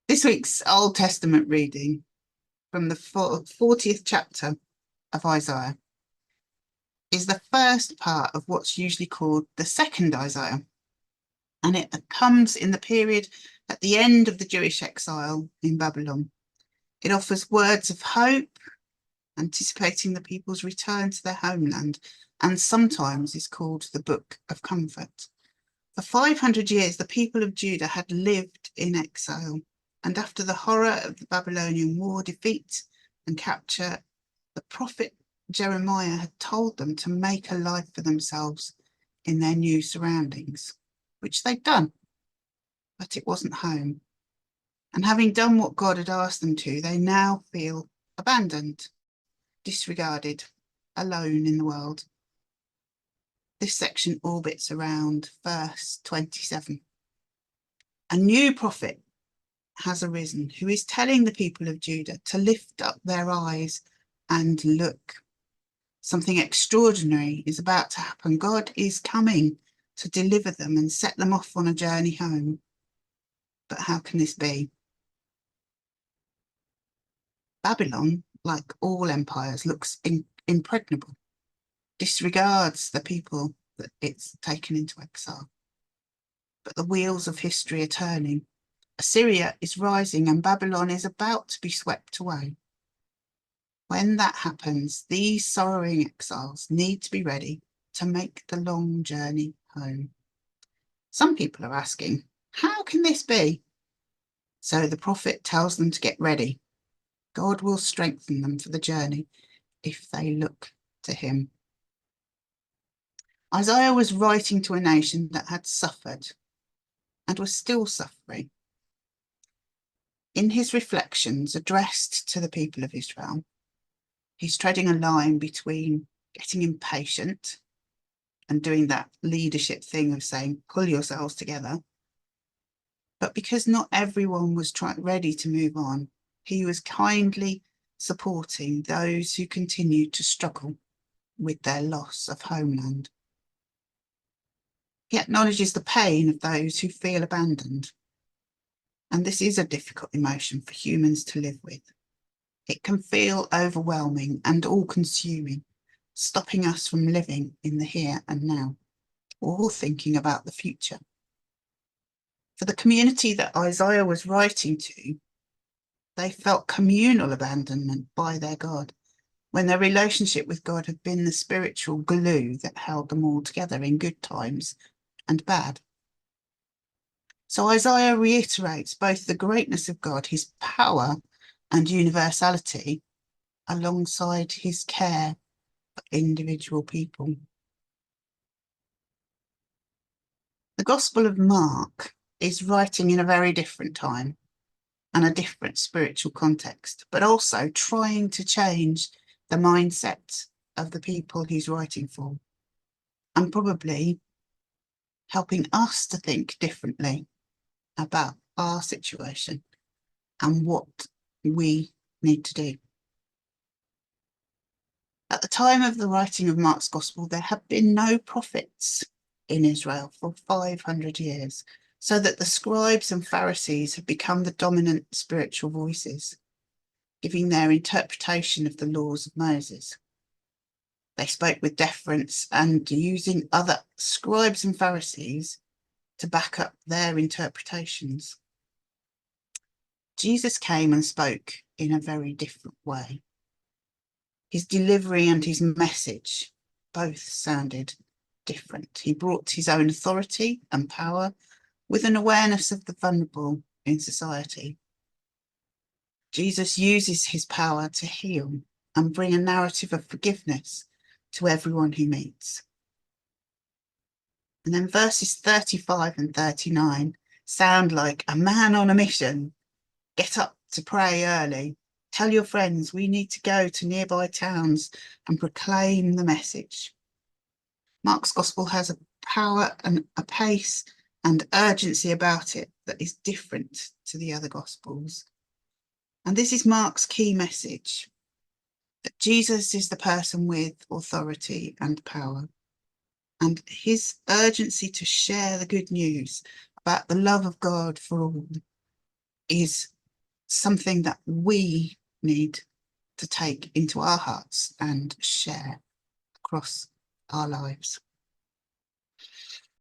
This week's Old Testament reading from the 40th chapter of Isaiah is the first part of what's usually called the second Isaiah, and it comes in the period at the end of the Jewish exile in Babylon. It offers words of hope, anticipating the people's return to their homeland, and sometimes is called the Book of Comfort. For 500 years, the people of Judah had lived in exile, and after the horror of the Babylonian war defeat and capture, the prophet Jeremiah had told them to make a life for themselves in their new surroundings, which they'd done, but it wasn't home. And having done what God had asked them to, they now feel abandoned, disregarded, alone in the world. This section orbits around verse 27. A new prophet has arisen who is telling the people of Judah to lift up their eyes and look. Something extraordinary is about to happen. God is coming to deliver them and set them off on a journey home. But how can this be? Babylon, like all empires, looks impregnable, disregards the people that it's taken into exile. But the wheels of history are turning. Assyria is rising and Babylon is about to be swept away. When that happens, these sorrowing exiles need to be ready to make the long journey home. Some people are asking, how can this be? So the prophet tells them to get ready. God will strengthen them for the journey if they look to him. Isaiah was writing to a nation that had suffered and was still suffering. In his reflections addressed to the people of Israel, he's treading a line between getting impatient and doing that leadership thing of saying, pull yourselves together. But because not everyone was ready to move on, he was kindly supporting those who continued to struggle with their loss of homeland. He acknowledges the pain of those who feel abandoned. And this is a difficult emotion for humans to live with. It can feel overwhelming and all-consuming, stopping us from living in the here and now, or thinking about the future. For the community that Isaiah was writing to, they felt communal abandonment by their God, when their relationship with God had been the spiritual glue that held them all together in good times and bad. So Isaiah reiterates both the greatness of God, his power and universality, alongside his care for individual people. The Gospel of Mark is writing in a very different time and a different spiritual context, but also trying to change the mindset of the people he's writing for, and probably helping us to think differently about our situation and what we need to do. At the time of the writing of Mark's Gospel, there had been no prophets in Israel for 500 years, so that the scribes and Pharisees had become the dominant spiritual voices, giving their interpretation of the laws of Moses. They spoke with deference and using other scribes and Pharisees to back up their interpretations. Jesus came and spoke in a very different way. His delivery and his message both sounded different. He brought his own authority and power with an awareness of the vulnerable in society. Jesus uses his power to heal and bring a narrative of forgiveness to everyone he meets. And then verses 35 and 39 sound like a man on a mission. Get up to pray early. Tell your friends we need to go to nearby towns and proclaim the message. Mark's Gospel has a power and a pace and urgency about it that is different to the other Gospels. And this is Mark's key message, that Jesus is the person with authority and power. And his urgency to share the good news about the love of God for all is something that we need to take into our hearts and share across our lives.